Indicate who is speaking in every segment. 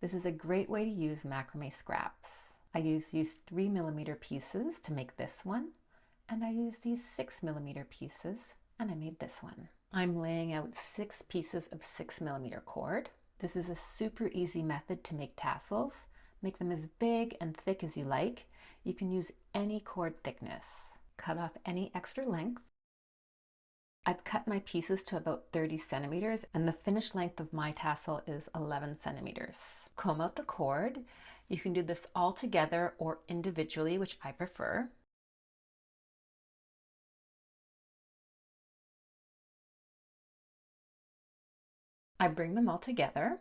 Speaker 1: This is a great way to use macrame scraps. I use these 3mm pieces to make this one, and I use these 6mm pieces, and I made this one. I'm laying out 6 pieces of 6mm cord. This is a super easy method to make tassels. Make them as big and thick as you like. You can use any cord thickness. Cut off any extra length. I've cut my pieces to about 30 centimeters, and the finished length of my tassel is 11 centimeters. Comb out the cord. You can do this all together or individually, which I prefer. I bring them all together,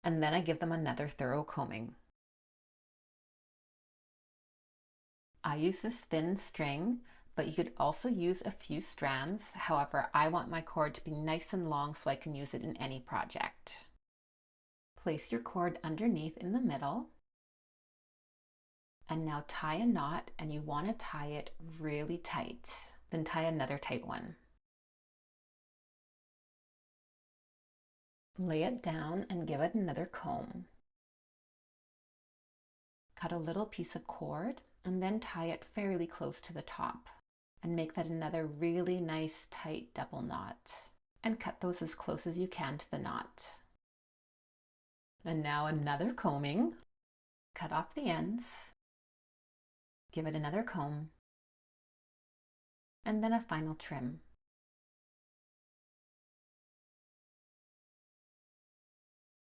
Speaker 1: and then I give them another thorough combing. I use this thin string, but you could also use a few strands. However, I want my cord to be nice and long so I can use it in any project. Place your cord underneath in the middle, and now tie a knot, and you want to tie it really tight. Then tie another tight one. Lay it down and give it another comb. Cut a little piece of cord and then tie it fairly close to the top and make that another really nice tight double knot, and cut those as close as you can to the knot. And now another combing. Cut off the ends, give it another comb, and then a final trim.